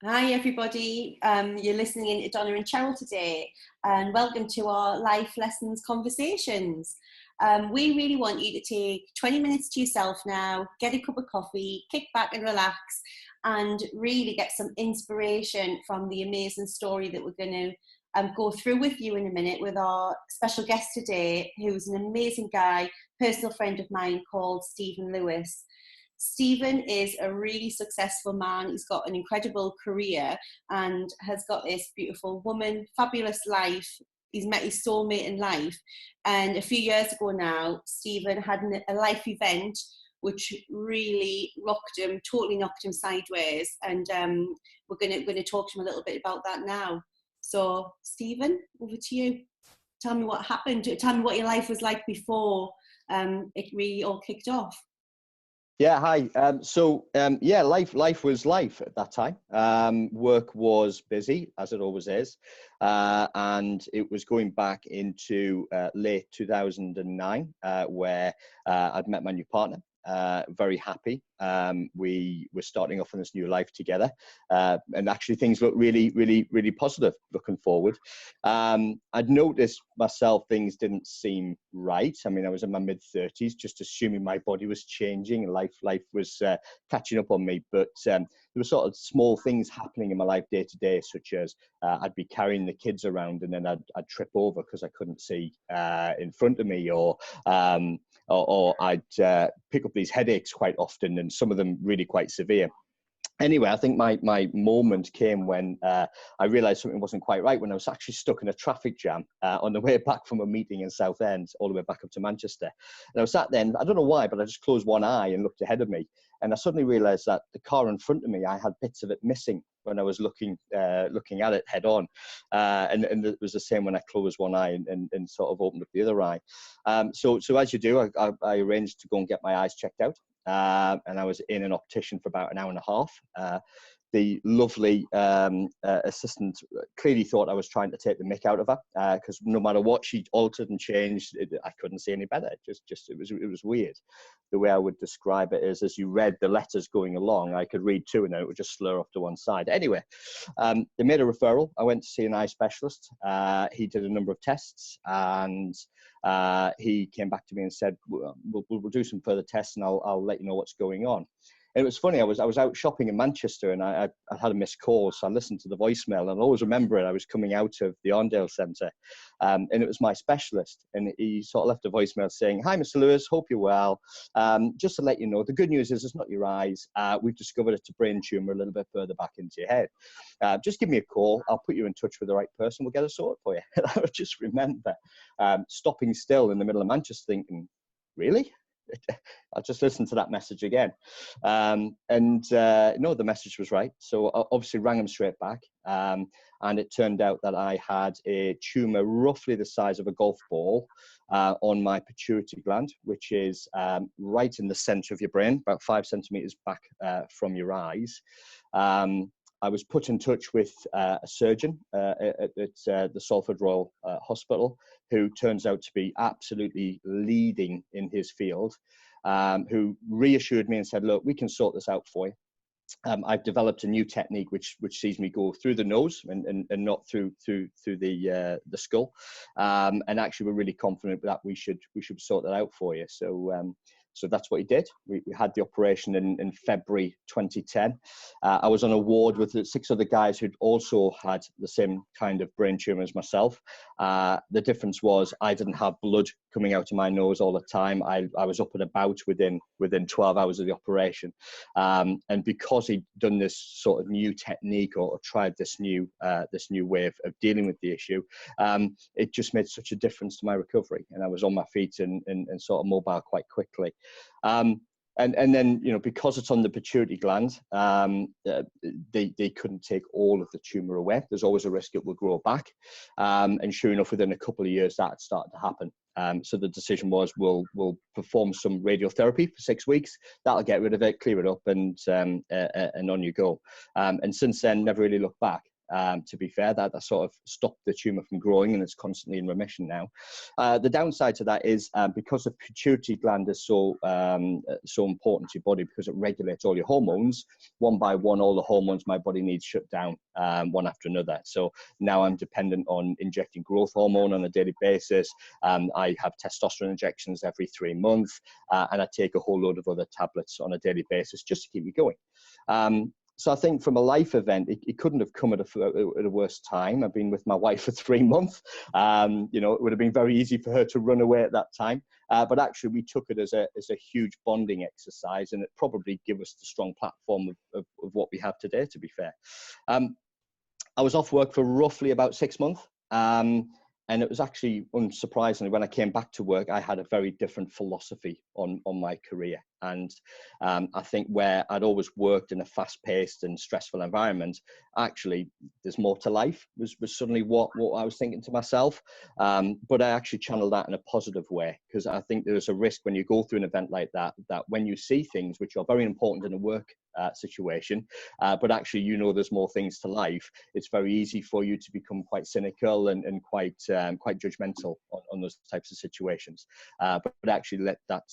Hi everybody, you're listening in to Donna and Cheryl today, and welcome to our Life Lessons Conversations. We really want you to take 20 minutes to yourself now, get a cup of coffee, kick back and relax, and really get some inspiration from the amazing story that we're going to go through with you in a minute with our special guest today, who's an amazing guy, personal friend of mine called Stephen Lewis. Stephen is a really successful man. He's got an incredible career and has got this beautiful woman, fabulous life. He's met his soulmate in life. And a few years ago now, Stephen had a life event which really rocked him, totally knocked him sideways. And we're going to talk to him a little bit about that now. So, Stephen, over to you. Tell me what happened. Tell me what your life was like before it really all kicked off. Yeah, hi. Life was life at that time. Work was busy, as it always is, and it was going back into late 2009, where I'd met my new partner. Very happy. We were starting off in this new life together, and actually things look really positive looking forward. I'd noticed myself things didn't seem right. I mean, I was in my mid-30s, just assuming my body was changing and life was catching up on me. But there were sort of small things happening in my life day to day, such as I'd be carrying the kids around and then I'd trip over because I couldn't see in front of me, or I'd pick up these headaches quite often, and some of them really quite severe. Anyway, I think my moment came when I realised something wasn't quite right, when I was actually stuck in a traffic jam on the way back from a meeting in Southend, all the way back up to Manchester. And I was sat there, and I don't know why, but I just closed one eye and looked ahead of me. And I suddenly realised that the car in front of me, I had bits of it missing when I was looking at it head on. And it was the same when I closed one eye and sort of opened up the other eye. So as you do, I arranged to go and get my eyes checked out. And I was in an optician for about an hour and a half. The lovely assistant clearly thought I was trying to take the mick out of her, because no matter what she altered and changed, I couldn't see any better. It was weird. The way I would describe it is, as you read the letters going along, I could read two and then it would just slur off to one side. Anyway, they made a referral. I went to see an eye specialist. He did a number of tests, and he came back to me and said, we'll do some further tests and I'll let you know what's going on. And it was funny, I was out shopping in Manchester, and I had a missed call, so I listened to the voicemail, and I always remember it. I was coming out of the Arndale Centre, and it was my specialist, and he sort of left a voicemail saying, "Hi, Mr. Lewis, hope you're well. Just to let you know, the good news is it's not your eyes. We've discovered it's a brain tumour a little bit further back into your head. Just give me a call. I'll put you in touch with the right person. We'll get it sorted for you." And I just remember stopping still in the middle of Manchester thinking, really? I just listened to that message again. No, the message was right. So I obviously rang him straight back. And it turned out that I had a tumour roughly the size of a golf ball on my pituitary gland, which is right in the centre of your brain, about 5 centimetres back from your eyes. I was put in touch with a surgeon at the Salford Royal Hospital, who turns out to be absolutely leading in his field, who reassured me and said, "Look, we can sort this out for you. I've developed a new technique which sees me go through the nose and not through the skull, and actually we're really confident that we should sort that out for you." So that's what he did. We had the operation in February 2010. I was on a ward with 6 other guys who'd also had the same kind of brain tumour as myself. The difference was I didn't have blood coming out of my nose all the time. I was up and about within 12 hours of the operation. And because he'd done this sort of new technique or tried this new way of dealing with the issue, it just made such a difference to my recovery. And I was on my feet and sort of mobile quite quickly. And then, you know, because it's on the pituitary gland, they couldn't take all of the tumour away. There's always a risk it will grow back. And sure enough, within a couple of years, that started to happen. So the decision was, we'll perform some radiotherapy for 6 weeks. That'll get rid of it, clear it up, and on you go. And since then, never really looked back. to be fair. That sort of stopped the tumour from growing, and it's constantly in remission now. The downside to that is because the pituitary gland is so important to your body, because it regulates all your hormones, one by one, all the hormones my body needs shut down one after another. So now I'm dependent on injecting growth hormone on a daily basis. I have testosterone injections every 3 months, and I take a whole load of other tablets on a daily basis just to keep me going. So I think from a life event, it couldn't have come at a worse time. I've been with my wife for 3 months. You know, it would have been very easy for her to run away at that time. But actually, we took it as a huge bonding exercise, and it probably gave us the strong platform of what we have today, to be fair. I was off work for roughly about 6 months. And it was actually, unsurprisingly, when I came back to work, I had a very different philosophy on my career. And I think where I'd always worked in a fast-paced and stressful environment, actually, there's more to life, was suddenly what I was thinking to myself. But I actually channeled that in a positive way, because I think there's a risk when you go through an event like that, that when you see things which are very important in a work situation, but actually, you know, there's more things to life, it's very easy for you to become quite cynical and quite judgmental on those types of situations. But actually let that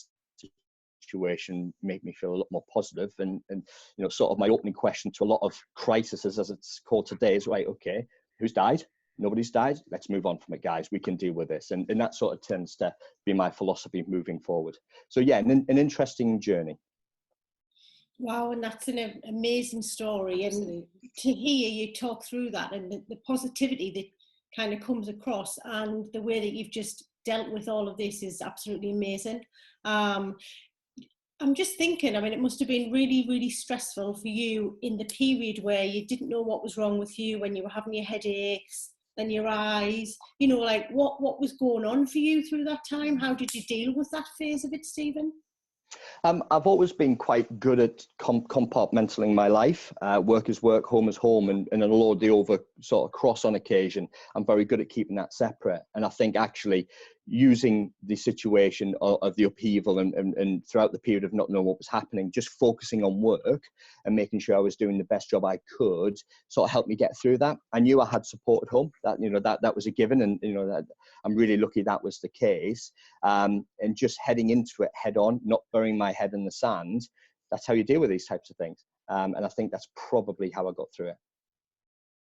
situation make me feel a lot more positive. And you know, sort of my opening question to a lot of crises, as it's called today, is, right, okay, who's died? Nobody's died. Let's move on from it, guys. We can deal with this. And that sort of tends to be my philosophy moving forward. So yeah, an interesting journey. Wow, and that's an amazing story. And to hear you talk through that, and the positivity that kind of comes across, and the way that you've just dealt with all of this is absolutely amazing. I'm just thinking, I mean, it must have been really, really stressful for you in the period where you didn't know what was wrong with you, when you were having your headaches, then your eyes, you know, like what was going on for you through that time? How did you deal with that phase of it, Stephen? I've always been quite good at compartmentalizing my life. Work is work, home is home, and although they over sort of cross on occasion, I'm very good at keeping that separate. And I think actually using the situation of the upheaval and throughout the period of not knowing what was happening, just focusing on work and making sure I was doing the best job I could, sort of helped me get through that. I knew I had support at home. That, you know, that was a given, and you know, that I'm really lucky that was the case. And just heading into it head on, not burying my head in the sand. That's how you deal with these types of things. And I think that's probably how I got through it.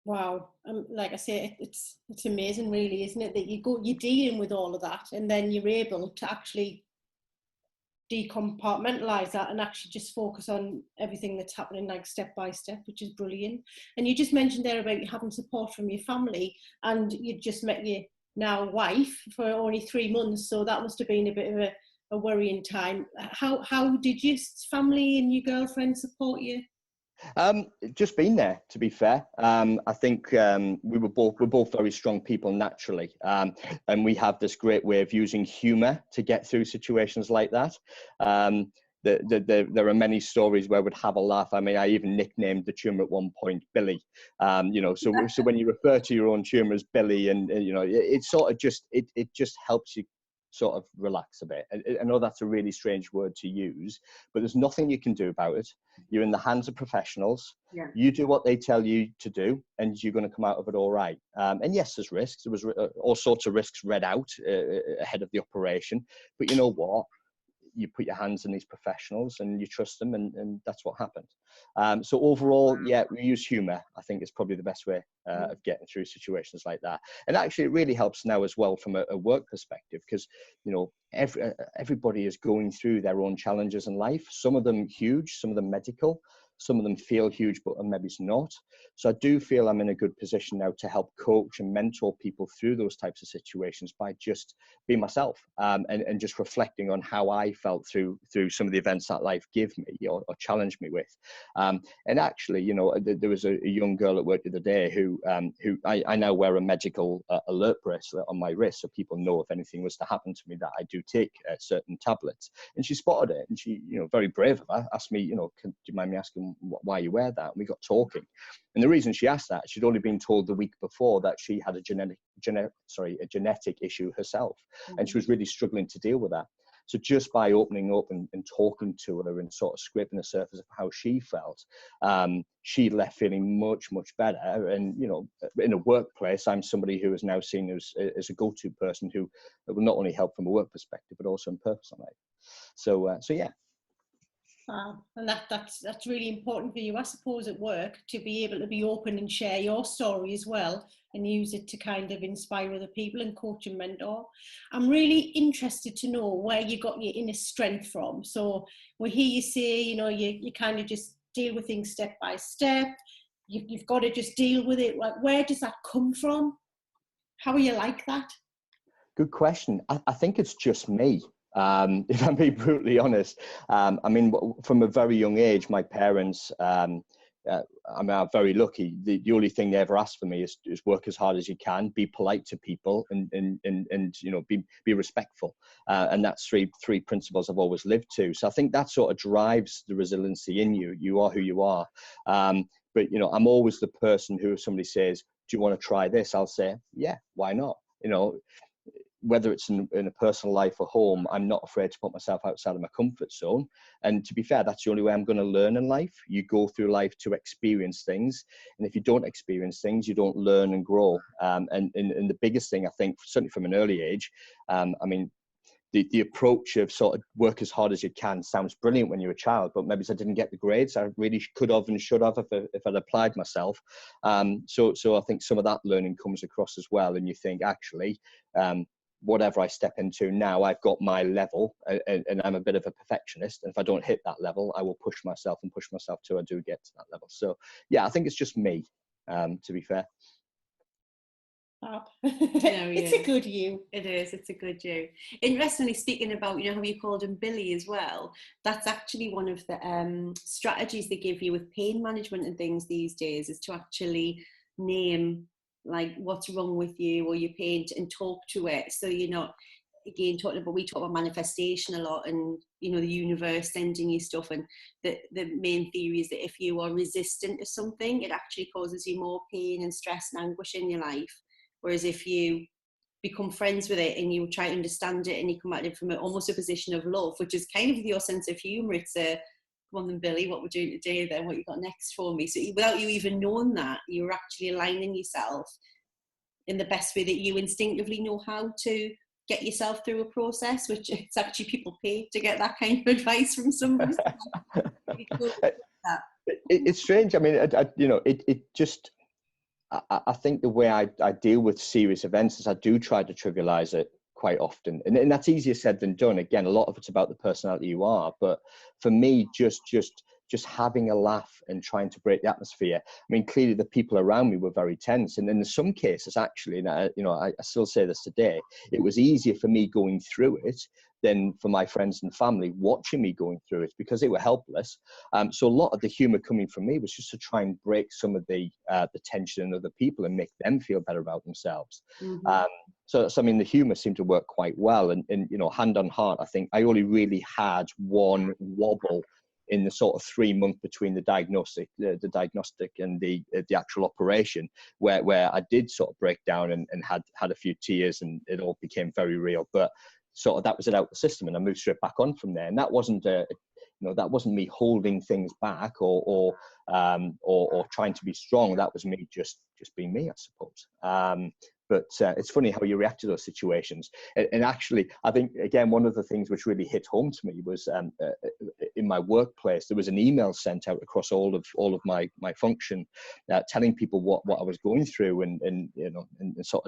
Wow, like I say, it's amazing, really, isn't it? That you're dealing with all of that, and then you're able to actually decompartmentalize that and actually just focus on everything that's happening, like step by step, which is brilliant. And you just mentioned there about having support from your family, and you just met your now wife for only 3 months, so that must have been a bit of a worrying time. How did your family and your girlfriend support you? Just been there, to be fair. I think we're both very strong people naturally, and we have this great way of using humour to get through situations like that. There are many stories where we'd have a laugh. I mean, I even nicknamed the tumour at one point Billy. You know, so when you refer to your own tumour as Billy, and you know, it sort of just it just helps you sort of relax a bit. I know that's a really strange word to use, but there's nothing you can do about it. You're in the hands of professionals. Yeah. You do what they tell you to do, and you're going to come out of it all right. And yes, there's risks. There was all sorts of risks read out ahead of the operation. But you know what? You put your hands in these professionals and you trust them, and that's what happened. So overall, yeah, we use humour. I think it's probably the best way of getting through situations like that. And actually, it really helps now as well from a work perspective, because you know, everybody is going through their own challenges in life. Some of them huge, some of them medical, some of them feel huge, but maybe it's not. So I do feel I'm in a good position now to help coach and mentor people through those types of situations by just being myself, and just reflecting on how I felt through some of the events that life gave me or challenged me with. And actually, you know, there was a young girl at work the other day who I now wear a medical alert bracelet on my wrist, so people know if anything was to happen to me that I do take certain tablets. And she spotted it, and she, you know, very brave of her, asked me, you know, do you mind me asking why you wear that? And we got talking. And the reason she asked that, she'd only been told the week before that she had a genetic issue herself. Mm-hmm. And she was really struggling to deal with that. So just by opening up and talking to her and sort of scraping the surface of how she felt, she left feeling much, much better. And, you know, in a workplace, I'm somebody who is now seen as a go-to person who will not only help from a work perspective, but also in personal life. So yeah. And that's really important for you, I suppose, at work, to be able to be open and share your story as well, and use it to kind of inspire other people and coach and mentor. I'm really interested to know where you got your inner strength from. So we hear you say, you know, you kind of just deal with things step by step. You've got to just deal with it. Like, where does that come from? How are you like that? Good question. I think it's just me. If I'm being brutally honest. I mean, from a very young age, my parents, I'm very lucky. The only thing they ever asked for me is work as hard as you can, be polite to people, and you know, be respectful. And that's three principles I've always lived to. So I think that sort of drives the resiliency in you. You are who you are. But you know, I'm always the person who, if somebody says, "Do you want to try this?" I'll say, "Yeah, why not?" You know. Whether it's in a personal life or home, I'm not afraid to put myself outside of my comfort zone. And to be fair, that's the only way I'm going to learn in life. You go through life to experience things. And if you don't experience things, you don't learn and grow. And the biggest thing, I think, certainly from an early age, I mean, the approach of sort of work as hard as you can sounds brilliant when you're a child, but maybe I didn't get the grades I really could have and should have if I'd applied myself. So I think some of that learning comes across as well. And you think, actually, whatever I step into now, I've got my level, and I'm a bit of a perfectionist. And if I don't hit that level, I will push myself till I do get to that level. So yeah, I think it's just me, to be fair. It's a good you. It is. It's a good you. Interestingly, speaking about, you know, how you called him Billy as well, that's actually one of the strategies they give you with pain management and things these days, is to actually name like what's wrong with you or your pain and talk to it. So you're not, again, we talk about manifestation a lot, and, you know, the universe sending you stuff, and the main theory is that if you are resistant to something, it actually causes you more pain and stress and anguish in your life. Whereas if you become friends with it and you try to understand it and you come at it from almost a position of love, which is kind of your sense of humour, it's a, come on then Billy, what we're doing today then, what you got next for me? So without you even knowing that, you're actually aligning yourself in the best way that you instinctively know how to get yourself through a process, which it's actually people pay to get that kind of advice from somebody. It's strange. I mean, you know, it just... I think the way I deal with serious events is I do try to trivialize it quite often. And that's easier said than done. Again, a lot of it's about the personality you are. But for me, just having a laugh and trying to break the atmosphere. I mean, clearly the people around me were very tense. And in some cases, actually, and I still say this today, it was easier for me going through it than for my friends and family watching me going through it, because they were helpless. So a lot of the humor coming from me was just to try and break some of the tension in other people and make them feel better about themselves. Mm-hmm. So I mean, the humor seemed to work quite well. And you know, hand on heart, I think I only really had one wobble in the sort of 3 months between the diagnostic and the actual operation, where I did sort of break down and had a few tears, and it all became very real. But sort of that was it out the system, and I moved straight back on from there. And that wasn't that wasn't me holding things back or trying to be strong. That was me just being me, I suppose. But it's funny how you react to those situations. And actually, I think, again, one of the things which really hit home to me was in my workplace, there was an email sent out across all of my function, telling people what I was going through, and you know, and sort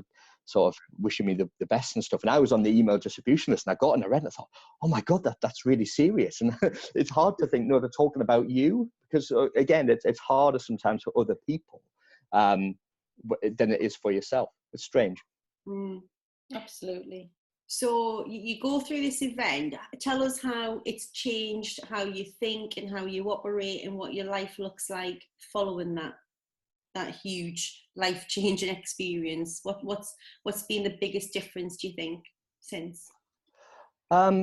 of wishing me the best and stuff. And I was on the email distribution list, and I got and I read, and I thought, oh my God, that's really serious. And it's hard to think, no, they're talking about you, because again, it's harder sometimes for other people than it is for yourself. It's strange. Absolutely. So you go through this event. Tell us how it's changed how you think and how you operate, and what your life looks like following that huge life-changing experience. What's been the biggest difference, do you think, since?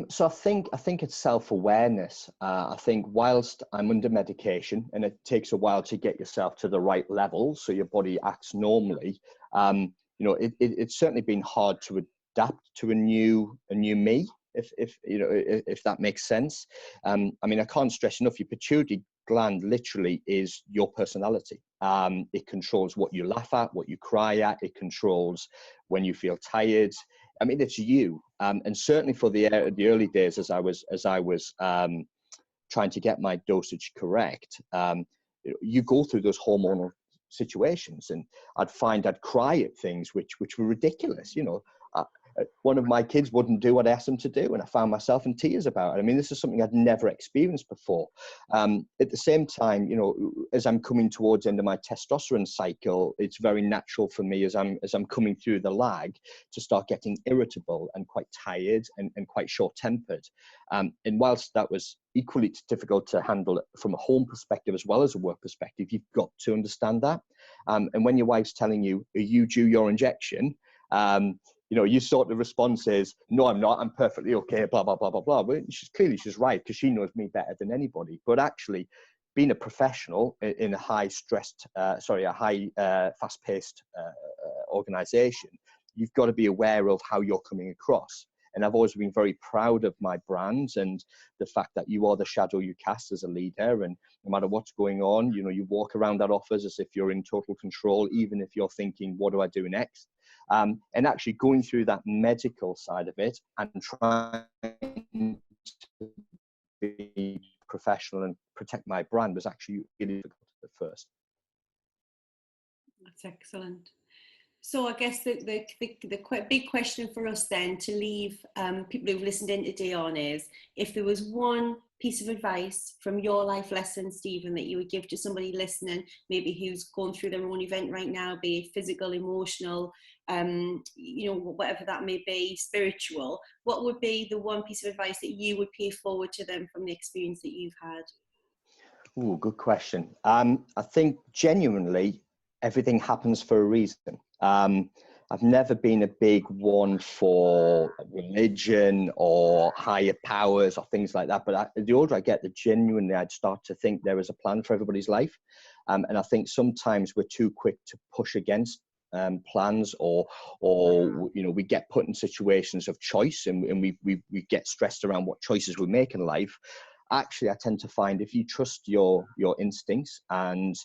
So I think it's self-awareness. I think whilst I'm under medication, and it takes a while to get yourself to the right level so your body acts normally, you know, it's certainly been hard to adapt to a new me. if you know, if that makes sense. I mean, I can't stress enough, your pituitary gland literally is your personality. It controls what you laugh at, what you cry at. It controls when you feel tired. I mean, it's you. And certainly for the early days, as I was trying to get my dosage correct, you go through those hormonal situations, and I'd cry at things which were ridiculous. You know, one of my kids wouldn't do what I asked them to do, and I found myself in tears about it. I mean, this is something I'd never experienced before. At the same time, you know, as I'm coming towards the end of my testosterone cycle, it's very natural for me as I'm coming through the lag to start getting irritable and quite tired and quite short-tempered. And whilst that was equally difficult to handle from a home perspective as well as a work perspective, you've got to understand that. And when your wife's telling you, are you due your injection? You know, you sort of response is, no, I'm not, I'm perfectly okay, blah, blah, blah, blah, blah. But she's right, because she knows me better than anybody. But actually, being a professional in a fast-paced organization, you've got to be aware of how you're coming across. And I've always been very proud of my brands and the fact that you are the shadow you cast as a leader. And no matter what's going on, you know, you walk around that office as if you're in total control, even if you're thinking, what do I do next? And actually going through that medical side of it and trying to be professional and protect my brand was actually really difficult at first. That's excellent. So I guess the big question for us then to leave people who've listened in today on is, if there was one piece of advice from your life lesson, Stephen, that you would give to somebody listening, maybe who's going through their own event right now, be it physical, emotional, you know, whatever that may be, spiritual, what would be the one piece of advice that you would pay forward to them from the experience that you've had? Oh, good question. I think genuinely everything happens for a reason. I've never been a big one for religion or higher powers or things like that. But the older I get, the genuinely I'd start to think there is a plan for everybody's life. And I think sometimes we're too quick to push against plans, or you know, we get put in situations of choice, and we get stressed around what choices we make in life. Actually, I tend to find if you trust your instincts and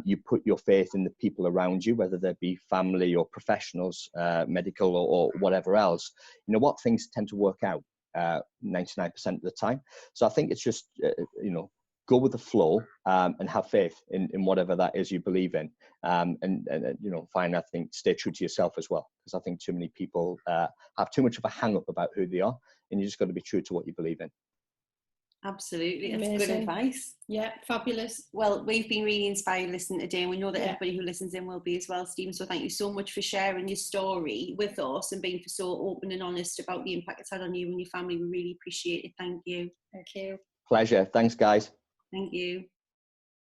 you put your faith in the people around you, whether they be family or professionals, medical or whatever else, you know what, things tend to work out 99% of the time. So I think it's just, you know, go with the flow and have faith in whatever that is you believe in. And you know, I think, stay true to yourself as well, because I think too many people have too much of a hang up about who they are, and you just got to be true to what you believe in. Absolutely, that's Amazing. good advice. Yeah, fabulous. Well, we've been really inspired listening today, and we know that everybody who listens in will be as well, Stephen. So thank you so much for sharing your story with us and being so open and honest about the impact it's had on you and your family. We really appreciate it. Thank you. Thank you. Pleasure. Thanks, guys. Thank you.